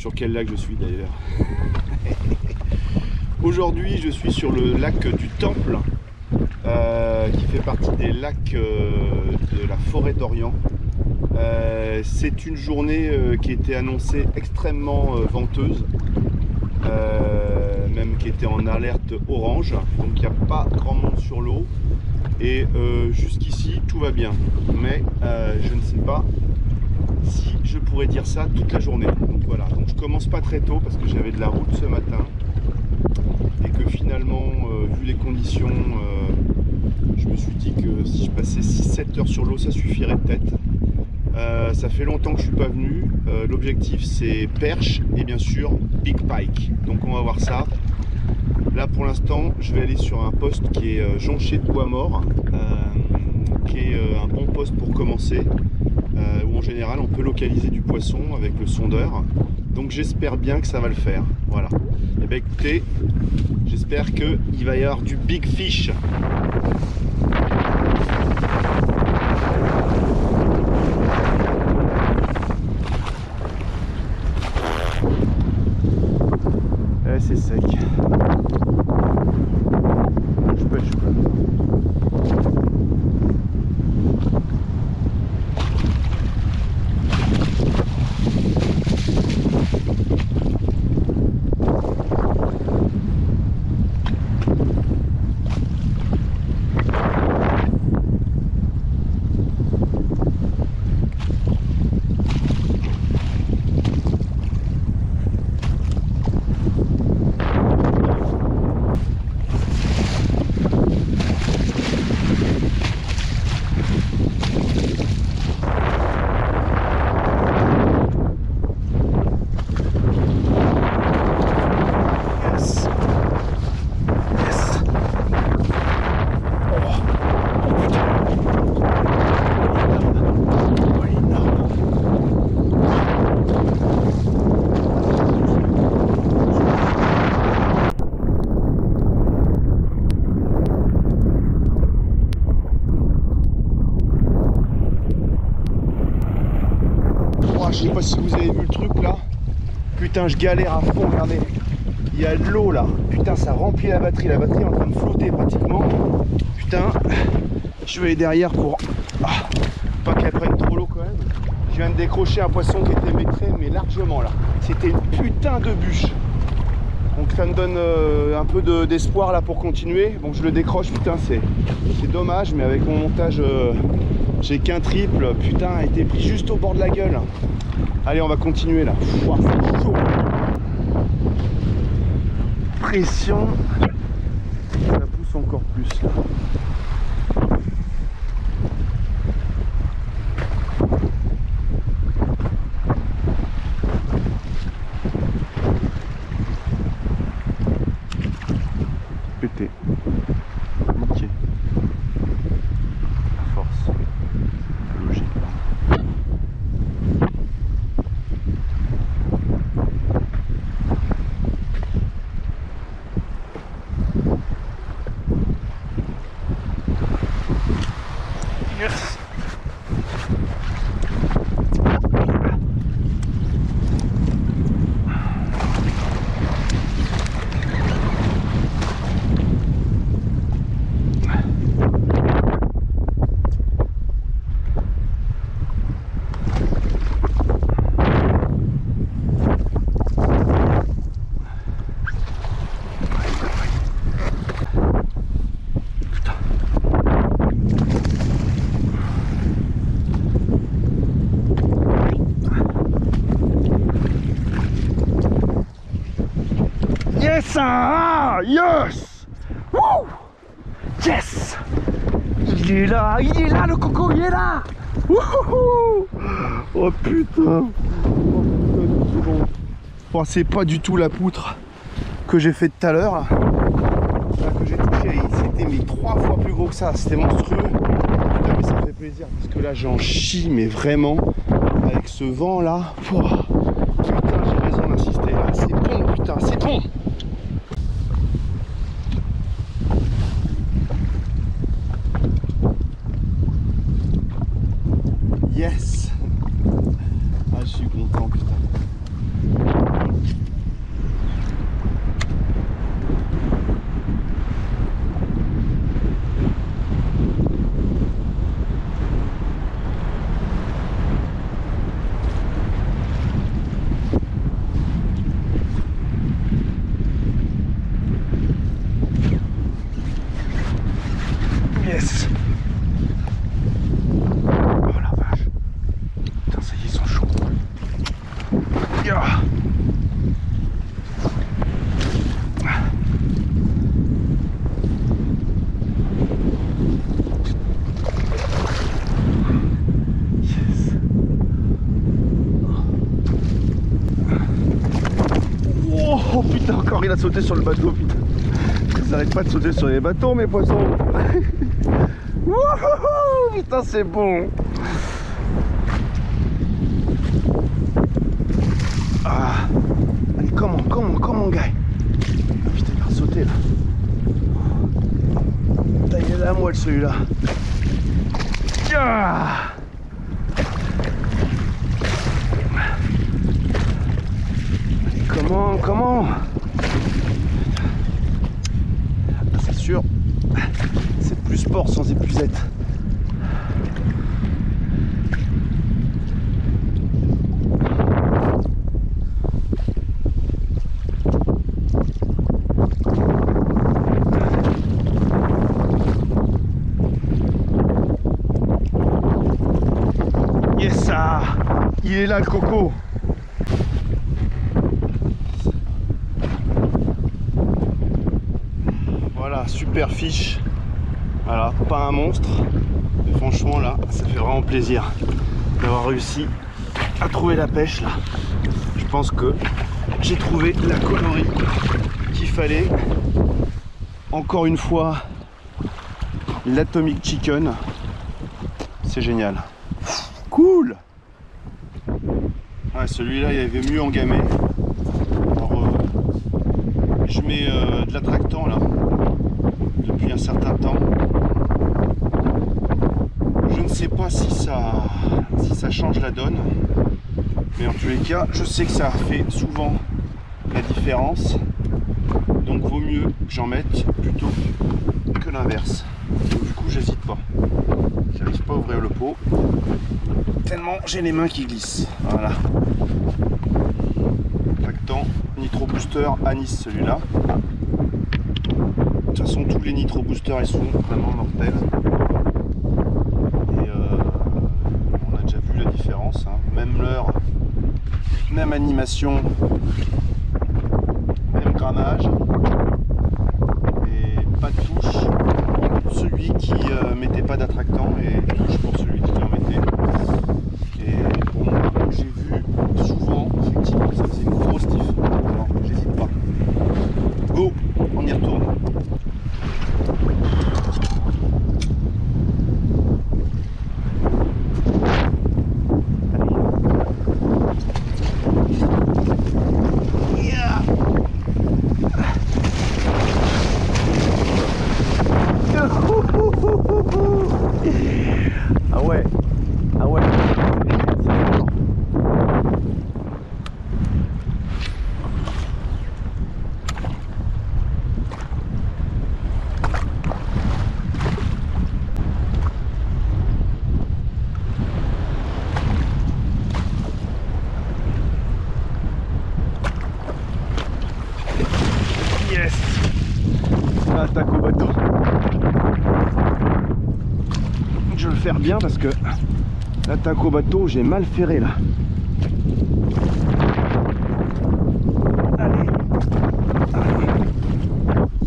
sur quel lac je suis d'ailleurs. Aujourd'hui, je suis sur le lac du Temple, qui fait partie des lacs de la forêt d'Orient. C'est une journée qui était annoncée extrêmement venteuse, même qui était en alerte orange, donc il n'y a pas grand monde sur l'eau. Et jusqu'ici tout va bien, mais je ne sais pas si je pourrais dire ça toute la journée. Donc voilà, donc je commence pas très tôt parce que j'avais de la route ce matin et que finalement, vu les conditions, je me suis dit que si je passais 6-7 heures sur l'eau, ça suffirait peut-être. Ça fait longtemps que je suis pas venu. L'objectif c'est perche et bien sûr big pike. Donc on va voir ça. Là pour l'instant je vais aller sur un poste qui est jonché de bois mort, qui est un bon poste pour commencer, où en général on peut localiser du poisson avec le sondeur. Donc j'espère bien que ça va le faire. Voilà. Et bien écoutez, j'espère qu'il va y avoir du big fish. C'est sec. Je pêche quoi. Je sais pas si vous avez vu le truc là. Putain, je galère à fond, regardez. Il y a de l'eau là. Putain, ça remplit la batterie. La batterie est en train de flotter pratiquement. Putain, je vais aller derrière pour pas qu'elle prenne trop l'eau quand même. Je viens de décrocher un poisson qui était maîtré, mais largement là. C'était une putain de bûche. Donc ça me donne un peu d'espoir là pour continuer. Bon, je le décroche, putain, c'est dommage, mais avec mon montage, j'ai qu'un triple. Putain, a été pris juste au bord de la gueule. Allez, on va continuer là. Ouah, c'est chaud. Pression. Ça pousse encore plus là. Pété. Ok. À force. Logique. Yes. Yes! Ah, yes! Woo! Yes! Il est là le coco, il est là! Wouhou! Oh putain! Bon, c'est pas du tout la poutre que j'ai fait tout à l'heure là. Que j'ai touché, c'était mais 3 fois plus gros que ça, c'était monstrueux. Putain, mais ça fait plaisir parce que là j'en chie, mais vraiment avec ce vent là. Pouah. Putain, j'ai raison d'insister là, c'est bon, putain, c'est bon! Yes! Ah, je suis content, putain. Yeah. Oh putain, encore il a sauté sur le bateau, putain. Ils n'arrêtent pas de sauter sur les bateaux, mes poissons. Wouhou, putain, c'est bon. Ah. Allez, comment, gars. Ah, putain, il va sauter là. Putain, il est là à moelle celui-là. Ah. Comment ah, c'est sûr, c'est plus sport sans épuisette. Yes, ça, il est là le coco. Super fiche, voilà, pas un monstre, mais franchement là ça fait vraiment plaisir d'avoir réussi à trouver la pêche là. Je pense que j'ai trouvé la colorie qu'il fallait. Encore une fois l'Atomic Chicken, c'est génial, cool. Ouais, celui-là il avait mieux engamé. Alors, je mets de l'attractant là depuis un certain temps. Je ne sais pas si ça change la donne, mais en tous les cas je sais que ça fait souvent la différence, donc vaut mieux que j'en mette plutôt que l'inverse. Du coup j'hésite pas, j'arrive pas à ouvrir le pot tellement j'ai les mains qui glissent. Voilà, Tractant Nitro Booster Anis celui-là. De toute façon, tous les Nitro Boosters ils sont vraiment mortels. Et on a déjà vu la différence, hein. Même l'heure, même animation, même grammage. Et pas de touche pour celui qui mettait pas d'attractant et touche pour celui qui en mettait. Et pour moi, j'ai vu souvent, effectivement, ça faisait une grosse diff. Alors, j'hésite pas. Go, on y retourne. Ah ouais. Yes. Attaque au bateau. Je vais le faire bien parce que l'attaque au bateau, j'ai mal ferré là. Allez.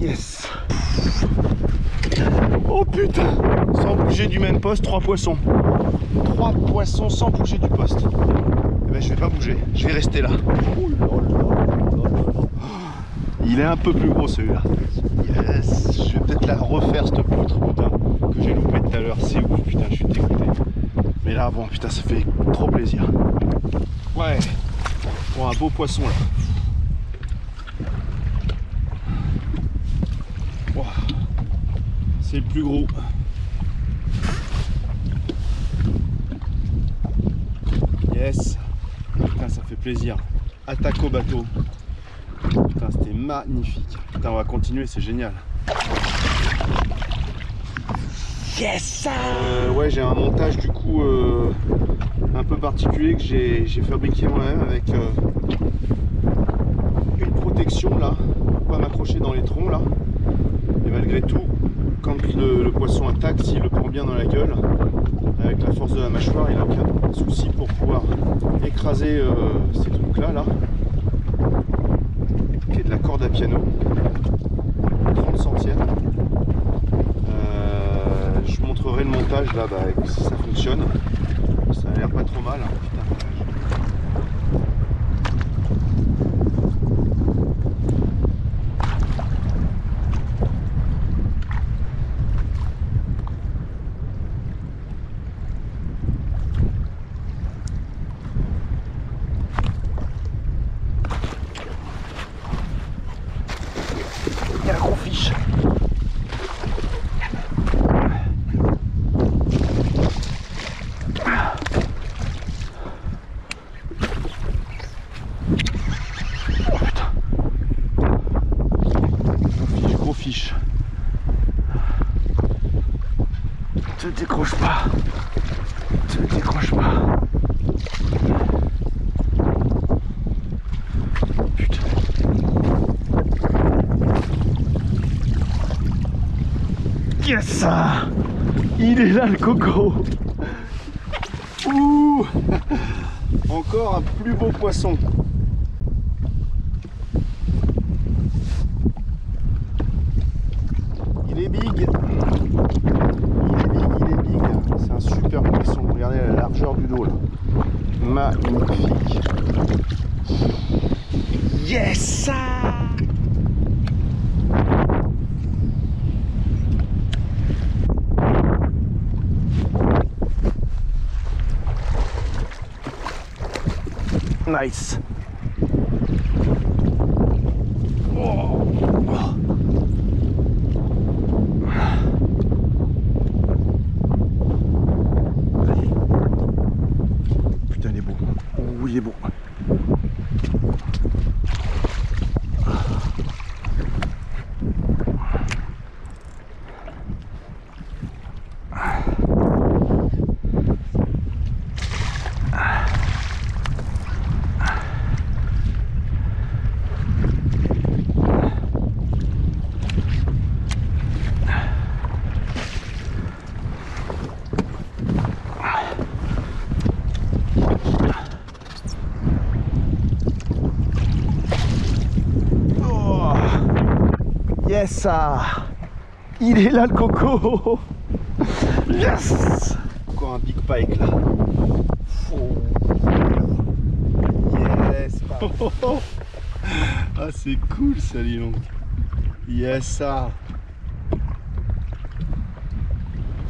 Yes. Oh putain. Sans bouger du même poste, 3 poissons. 3 poissons sans bouger du poste. Eh ben, je vais pas bouger, je vais rester là. Il est un peu plus gros celui-là. Yes. Je vais peut-être la refaire cette poutre, putain, que j'ai loupé tout à l'heure. C'est ouf, putain, je suis dégoûté. Mais là, bon, putain, ça fait trop plaisir. Ouais. Bon, un beau poisson là. Wow. C'est le plus gros. Yes. Putain, ça fait plaisir. Attaque au bateau. Putain, c'était magnifique. Putain, on va continuer, c'est génial. Yes. Ouais, j'ai un montage du coup un peu particulier que j'ai fabriqué moi-même avec une protection là pour pas m'accrocher dans les troncs là. Et malgré tout, quand le poisson attaque, s'il le prend bien dans la gueule, avec la force de la mâchoire, il n'a aucun souci pour pouvoir écraser ces trucs là, qui est de la corde à piano, 30 centièmes. Je vous montrerai le montage là, si ça fonctionne. Ça a l'air pas trop mal. Hein. Putain. Il y a un gros fiche. Oh putain. Gros fiche. Te décroche pas. Te décroche pas. Putain. Yes! Il est là le coco. Ouh. Encore un plus beau poisson. Il est big. Il est big. C'est un super poisson. Regardez la largeur du dos là. Magnifique. Yes! Nice. Oh. Allez. Putain, il est beau. Oh, il est beau. Yes! Il est là le coco! Yes! Encore un big pike là. Oh. Yes! Ah c'est cool ça dis donc. Yes!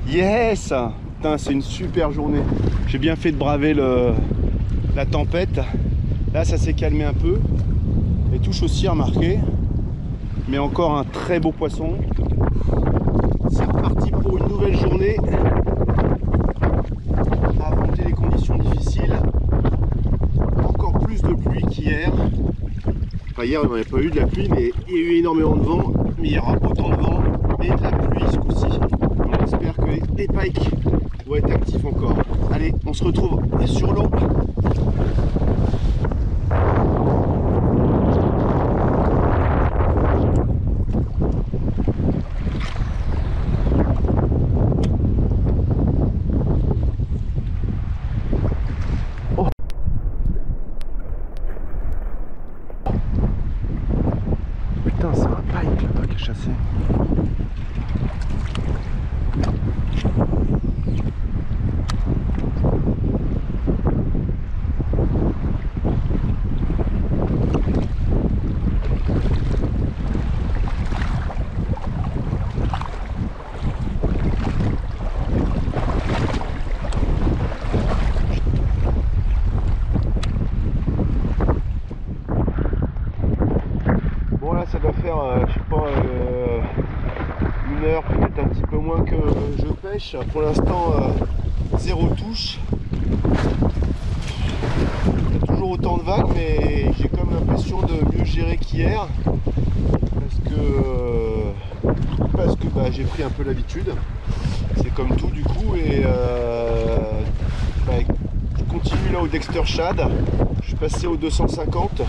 Yes! Putain c'est une super journée. J'ai bien fait de braver la tempête. Là ça s'est calmé un peu. Les touches aussi remarquées. Mais encore un très beau poisson. C'est reparti pour une nouvelle journée. À affronter les conditions difficiles. Encore plus de pluie qu'hier. Enfin hier il n'y en avait pas eu de la pluie, mais il y a eu énormément de vent. Mais il y aura autant de vent et de la pluie ce coup-ci. On espère que les pikes vont être actifs encore. Allez, on se retrouve sur l'eau. Putain, c'est un pike là-bas qui est chassé. Ça doit faire, je sais pas, une heure, peut-être un petit peu moins que je pêche. Pour l'instant, zéro touche. Il y a toujours autant de vagues, mais j'ai quand même l'impression de mieux gérer qu'hier. Parce que j'ai pris un peu l'habitude. C'est comme tout du coup. Et je continue là au Dexter Shad. Je suis passé au 250.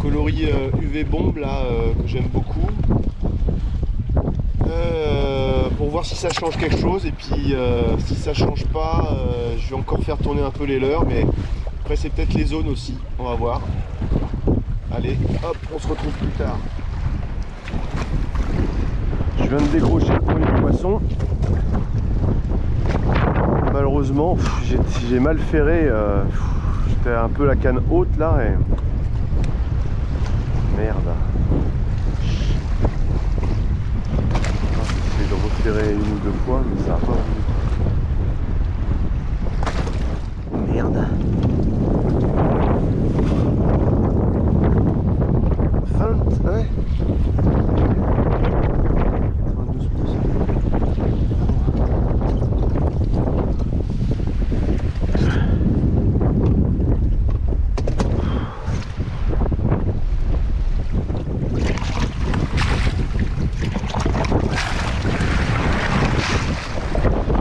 Coloris UV bombe là que j'aime beaucoup pour voir si ça change quelque chose, et puis si ça change pas je vais encore faire tourner un peu les leurres, mais Après c'est peut-être les zones aussi, on va voir. Allez, hop, on se retrouve plus tard. Je viens de décrocher le premier poisson. Malheureusement, j'ai mal ferré. J'étais un peu la canne haute là et... Merde. J'ai essayé de referrer une ou deux fois, mais ça n'a pas voulu. Merde. 20, ouais. 92%.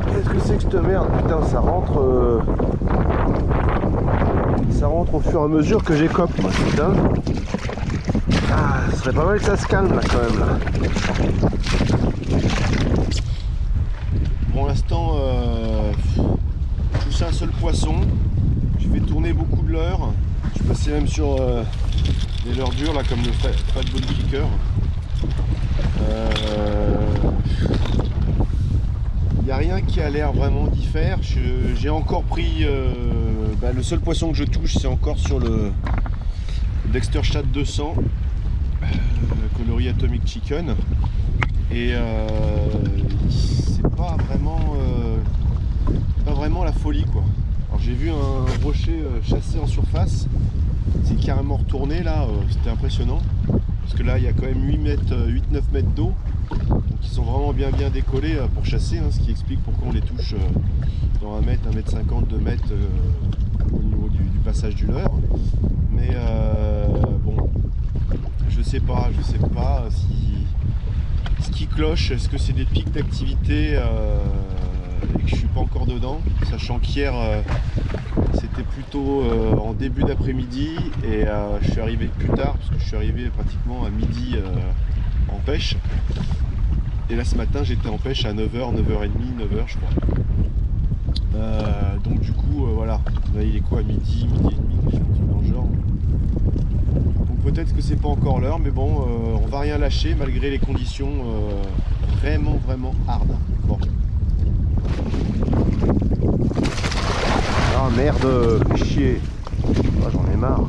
Qu'est-ce que c'est que cette merde? Putain, ça rentre au fur et à mesure que j'écope, moi, putain. Ah, ce serait pas mal que ça se calme là quand même là. Pour l'instant, je touche un seul poisson. Je fais tourner beaucoup de leurres. Je suis passé même sur des leurres dures là comme le Fat Bone Kicker. Il n'y a rien qui a l'air vraiment d'y faire. J'ai encore pris le seul poisson que je touche, c'est encore sur le Dexter Chat 200 coloris Atomic Chicken, et c'est pas vraiment la folie quoi. Alors j'ai vu un rocher chassé en surface, c'est carrément retourné là, c'était impressionnant parce que là il y a quand même 8-9 mètres d'eau, donc ils sont vraiment bien décollés pour chasser, hein, ce qui explique pourquoi on les touche dans 1 mètre, 1 mètre 50, 2 mètres au niveau du passage du leurre. Mais bon, je sais pas si ce qui cloche, est-ce que c'est des pics d'activité et que je suis pas encore dedans, sachant qu'hier c'était plutôt en début d'après-midi et je suis arrivé plus tard parce que je suis arrivé pratiquement à midi en pêche, et là ce matin j'étais en pêche à 9h, 9h30, 9h je crois. Donc du coup voilà, là il est quoi, midi et demi, je suis dans le genre. Donc peut-être que c'est pas encore l'heure, mais bon, on va rien lâcher malgré les conditions vraiment hard. Bon. Ah merde, chier. Ah, j'en ai marre.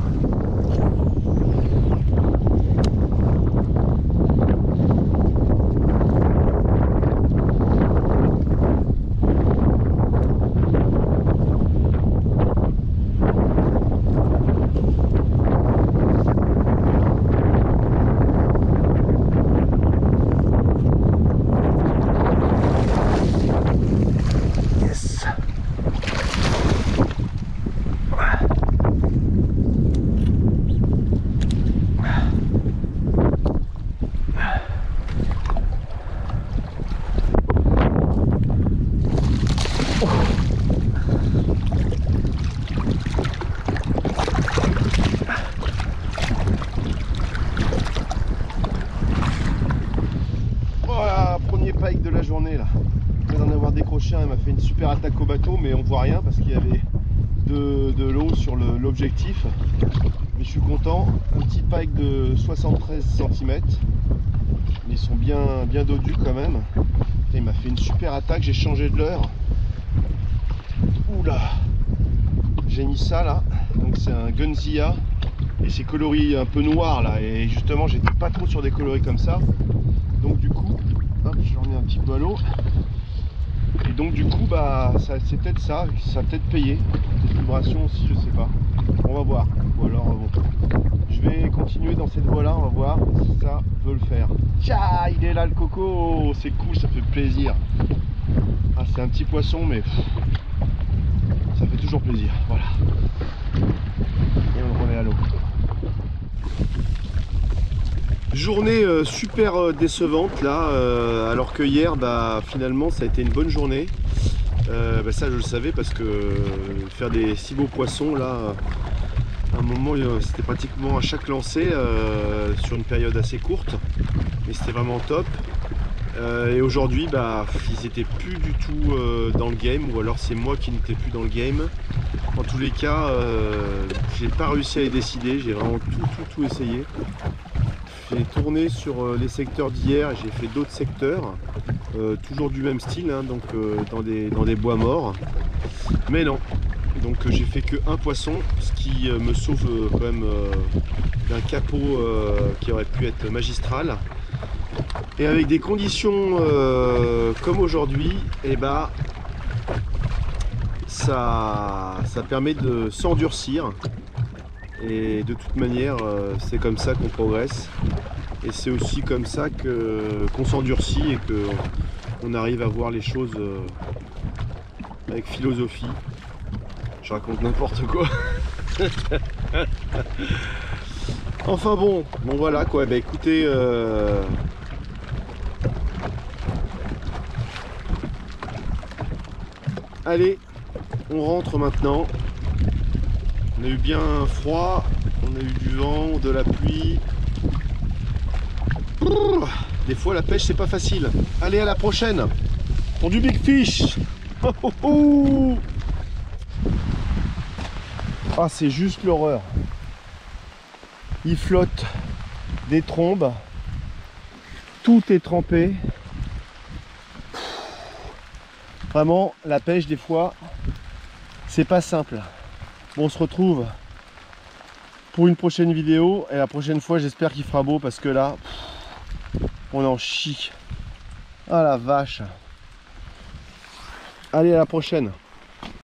De la journée là, après d'en avoir décroché, il m'a fait une super attaque au bateau, mais on voit rien parce qu'il y avait de l'eau sur l'objectif, mais je suis content. Un petit pike de 73 cm, mais ils sont bien dodus quand même. Il m'a fait une super attaque, j'ai changé de leurre. Oula, j'ai mis ça là, donc c'est un Gunzilla et c'est coloris un peu noir là, et justement j'étais pas trop sur des coloris comme ça, donc du coup j'en ai un petit peu à l'eau, et donc du coup bah c'est peut-être ça a peut-être payé, des vibrations aussi, je sais pas, on va voir. Ou alors bon, je vais continuer dans cette voie là, on va voir si ça veut le faire. Tiens, il est là le coco, c'est cool, ça fait plaisir. Ah, c'est un petit poisson mais ça fait toujours plaisir, voilà. Et on remet à l'eau. Journée super décevante là, alors que hier bah, finalement ça a été une bonne journée. Ça je le savais parce que faire des si beaux poissons là, à un moment c'était pratiquement à chaque lancer sur une période assez courte, mais c'était vraiment top. Et aujourd'hui bah, ils étaient plus du tout dans le game, ou alors c'est moi qui n'étais plus dans le game. En tous les cas, j'ai pas réussi à les décider, j'ai vraiment tout essayé. J'ai tourné sur les secteurs d'hier et j'ai fait d'autres secteurs, toujours du même style, hein, donc dans des bois morts. Mais non, donc j'ai fait que un poisson, ce qui me sauve quand même d'un capot qui aurait pu être magistral. Et avec des conditions comme aujourd'hui, et bah ça permet de s'endurcir. Et de toute manière, c'est comme ça qu'on progresse. Et c'est aussi comme ça qu'on s'endurcit et qu'on arrive à voir les choses avec philosophie. Je raconte n'importe quoi. Enfin bon voilà quoi. Bah écoutez, allez, on rentre maintenant. On a eu bien froid, on a eu du vent, de la pluie. Des fois la pêche c'est pas facile. Allez, à la prochaine pour du big fish. Ah, c'est juste l'horreur. Il flotte des trombes. Tout est trempé. Vraiment, la pêche des fois, c'est pas simple. Bon, on se retrouve pour une prochaine vidéo. Et la prochaine fois, j'espère qu'il fera beau parce que là, on en chie. Ah la vache. Allez, à la prochaine.